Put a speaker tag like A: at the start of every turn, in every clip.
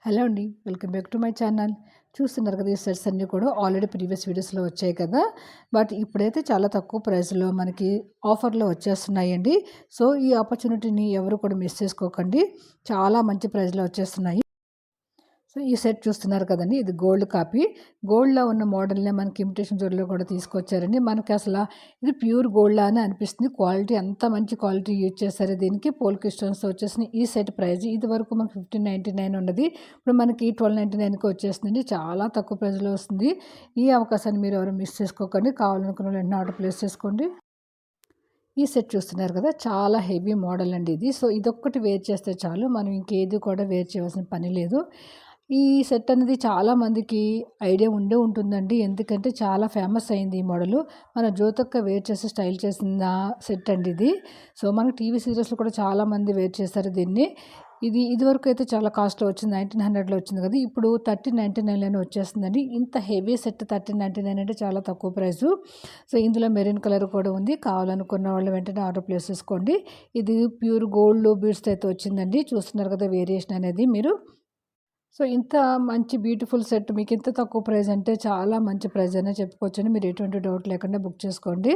A: Hello అండి. Welcome back to my channel. చూస్తున్నారు కదా! ఈ సెట్స్ అన్నీ కూడా ఆల్రెడీ ప్రీవియస్ వీడియోస్‌లో వచ్చాయి కదా! బట్ ఇప్పుడైతే చాలా తక్కువ ప్రైస్‌లో మనకి ఆఫర్‌లో వచ్చేస్తున్నాయండి. సో, ఈ ఆపర్చునిటీని ఎవరు కూడా మిస్ చేసుకోకండి. చాలా మంచి ప్రైస్‌లో వచ్చేస్తున్నాయి. సో, ఈ సెట్ చూస్తున్నారు కదండీ! ఇది గోల్డ్ కాపీ. గోల్డ్‌లో ఉన్న మోడల్‌నే మనకి ఇమిటేషన్ జ్యువెలరీలో కూడా తీసుకొచ్చారండి. మనకి ఇది ప్యూర్ గోల్డ్ లానే అనిపిస్తుంది. క్వాలిటీ అంత మంచి క్వాలిటీ యూజ్ చేశారు దీనికి. పోల్కి స్టోన్స్‌తో వచ్చేసిన ఈ సెట్ ప్రైస్ ఇదివరకు మనకు 1599 ఉన్నది. ఇప్పుడు మనకి 1299కి వచ్చేస్తుందండి. చాలా తక్కువ ప్రైస్‌లో వస్తుంది. ఈ అవకాశాన్ని మీరు ఎవరు మిస్ చేసుకోకండి. కావాలనుకున్న వాళ్ళు వెంటనే ఆర్డర్ ప్లేస్ చేసుకోండి. ఈ సెట్ చూస్తున్నారు కదా! చాలా హెవీ మోడల్ అండి ఇది. సో, ఇదొక్కటి వేర్ చేస్తే చాలు. మనం ఇంకేది కూడా వేర్ చేయాల్సిన పని లేదు. ఈ సెట్ అనేది చాలా మందికి ఐడియా ఉండే ఉంటుందండి. ఎందుకంటే చాలా ఫేమస్ అయింది ఈ మోడలు. మన జ్యోతక్క వేర్ చేసి స్టైల్ చేసిన సెట్ అండి ఇది. సో, మనకి టీవీ సీరియల్స్‌లో కూడా చాలామంది వేర్ చేశారు దీన్ని. ఇదివరకు అయితే చాలా కాస్ట్‌లో వచ్చింది. 1900లో వచ్చింది కదా! ఇప్పుడు 1399లోనే వచ్చేస్తుందండి. ఇంత హెవీ సెట్ 1399 అంటే చాలా తక్కువ ప్రైసు. సో, ఇందులో మెరూన్ కలర్ కూడా ఉంది. కావాలనుకున్న వాళ్ళు వెంటనే ఆర్డర్ ప్లేస్ చేసుకోండి. ఇది ప్యూర్ గోల్డ్ బీడ్స్‌తో అయితే వచ్చిందండి. చూస్తున్నారు కదా! వేరియేషన్ అనేది మీరు. సో, ఇంత మంచి బ్యూటిఫుల్ సెట్ మీకు ఇంత తక్కువ ప్రైస్ అంటే చాలా మంచి ప్రైస్ అనే చెప్పుకోవచ్చండి. మీరు ఎటువంటి డౌట్ లేకుండా బుక్ చేసుకోండి.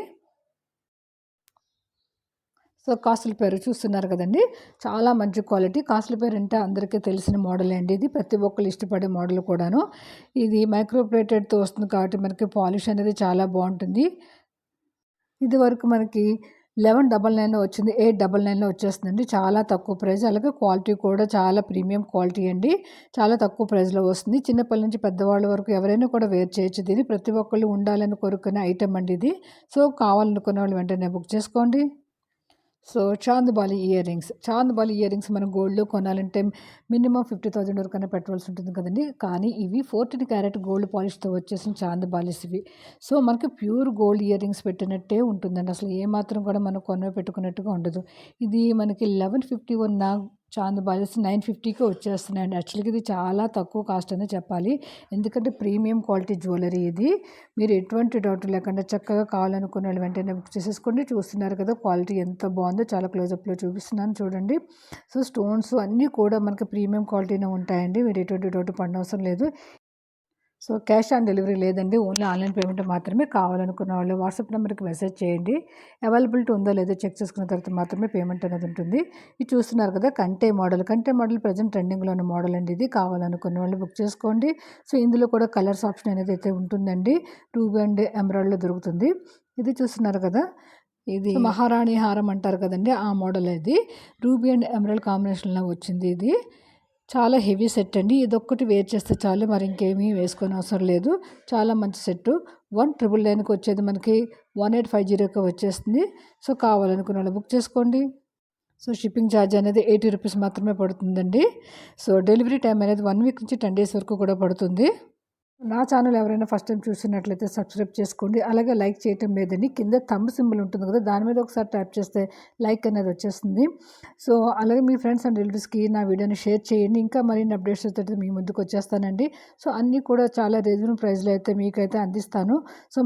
A: సో, కాసుల పేరు చూస్తున్నారు కదండీ! చాలా మంచి క్వాలిటీ. కాసుల పేరు అంటే అందరికీ తెలిసిన మోడలే అండి ఇది. ప్రతి ఒక్కళ్ళు ఇష్టపడే మోడల్ కూడాను. ఇది మైక్రో ప్లేటెడ్‌తో వస్తుంది కాబట్టి మనకి పాలిష్ అనేది చాలా బావుంటుంది. ఇదివరకు మనకి 1199లో వచ్చింది. 899లో వచ్చేస్తుందండి. చాలా తక్కువ ప్రైస్. అలాగే క్వాలిటీ కూడా చాలా ప్రీమియం క్వాలిటీ అండి. చాలా తక్కువ ప్రైస్‌లో వస్తుంది. చిన్నపిల్లల నుంచి పెద్దవాళ్ళ వరకు ఎవరైనా కూడా వేర్ చేయొచ్చు దీన్ని. ప్రతి ఒక్కళ్ళు ఉండాలని కోరుకునే ఐటెమ్ అండి ఇది. సో, కావాలనుకున్న వాళ్ళు వెంటనే బుక్ చేసుకోండి. So, chandbali ear rings. Chandbali ear rings మనం గోల్డ్‌లో కొనాలంటే మినిమమ్ 50,000 వరకైనా పెట్టవలసి ఉంటుంది కదండీ! కానీ ఇవి 14 క్యారెట్ గోల్డ్ పాలిష్‌తో వచ్చేసిన చాందబాలీస్ ఇవి. సో, మనకి ప్యూర్ గోల్డ్ ఇయర్ రింగ్స్ పెట్టినట్టే ఉంటుందండి. అసలు ఏమాత్రం కూడా మనం కొనవి పెట్టుకున్నట్టుగా ఉండదు. ఇది మనకి 1150 ఉన్న చాందబాలీస్ 950కే వచ్చేస్తున్నాయండి. యాక్చువల్‌గా ఇది చాలా తక్కువ కాస్ట్ అనే చెప్పాలి. ఎందుకంటే ప్రీమియం క్వాలిటీ జ్యువెలరీ ఇది. మీరు ఎటువంటి డౌట్ లేకుండా చక్కగా కావాలనుకున్న వాళ్ళు వెంటనే బుక్ చేసేసుకోండి. చూస్తున్నారు కదా! క్వాలిటీ ఎంత బాగుందో చాలా క్లోజప్‌లో చూపిస్తున్నాను చూడండి. సో, స్టోన్స్ అన్నీ కూడా మనకి ప్రీమియం క్వాలిటీనే ఉంటాయండి. మీరు ఎటువంటి డౌట్ పడనవసరం లేదు. సో, క్యాష్ ఆన్ డెలివరీ లేదండి. ఓన్లీ ఆన్‌లైన్ పేమెంట్ మాత్రమే. కావాలనుకున్న వాళ్ళు వాట్సాప్ నెంబర్‌కి మెసేజ్ చేయండి. అవైలబిలిటీ ఉందో లేదో చెక్ చేసుకున్న తర్వాత మాత్రమే పేమెంట్ అనేది ఉంటుంది. ఇది చూస్తున్నారు కదా! కంటే మోడల్. కంటే మోడల్ ప్రెజెంట్ ట్రెండింగ్‌లో ఉన్న మోడల్ అండి ఇది. కావాలనుకున్న వాళ్ళు బుక్ చేసుకోండి. సో, ఇందులో కూడా కలర్స్ ఆప్షన్ అనేది అయితే ఉంటుందండి. రూబీ అండ్ ఎమరాల్డ్‌లో దొరుకుతుంది. ఇది చూస్తున్నారు కదా! ఇది మహారాణి హారం అంటారు కదండీ! ఆ మోడల్ ఇది. రూబీ అండ్ ఎమరాల్డ్ కాంబినేషన్‌లో వచ్చింది ఇది. చాలా హెవీ సెట్ అండి. ఇదొక్కటి వేర్ చేస్తే చాలు. మరి ఇంకేమీ వేసుకోనవసరం లేదు. చాలా మంచి సెట్టు. 1999కి వచ్చేది మనకి 1850కి వచ్చేస్తుంది. సో, కావాలనుకున్న వాళ్ళు బుక్ చేసుకోండి. సో, షిప్పింగ్ ఛార్జ్ అనేది 80 రూపీస్ మాత్రమే పడుతుందండి. సో, డెలివరీ టైం అనేది 1 వీక్ నుంచి 10 డేస్ వరకు కూడా పడుతుంది. నా ఛానల్ ఎవరైనా ఫస్ట్ టైం చూస్తున్నట్లయితే సబ్స్క్రైబ్ చేసుకోండి. అలాగే లైక్ చేయటం లేదండి. కింద థంబ్ సింబల్ ఉంటుంది కదా! దాని మీద ఒకసారి ట్యాప్ చేస్తే లైక్ అనేది వచ్చేస్తుంది. సో, అలాగే మీ ఫ్రెండ్స్ అండ్ రిలేటివ్స్‌కి నా వీడియోని షేర్ చేయండి. ఇంకా మరిన్ని అప్డేట్స్ తోటి మీ ముందుకు వచ్చేస్తానండి. సో, అన్నీ కూడా చాలా రీజనబుల్ ప్రైస్‌లో అయితే మీకైతే అందిస్తాను. సో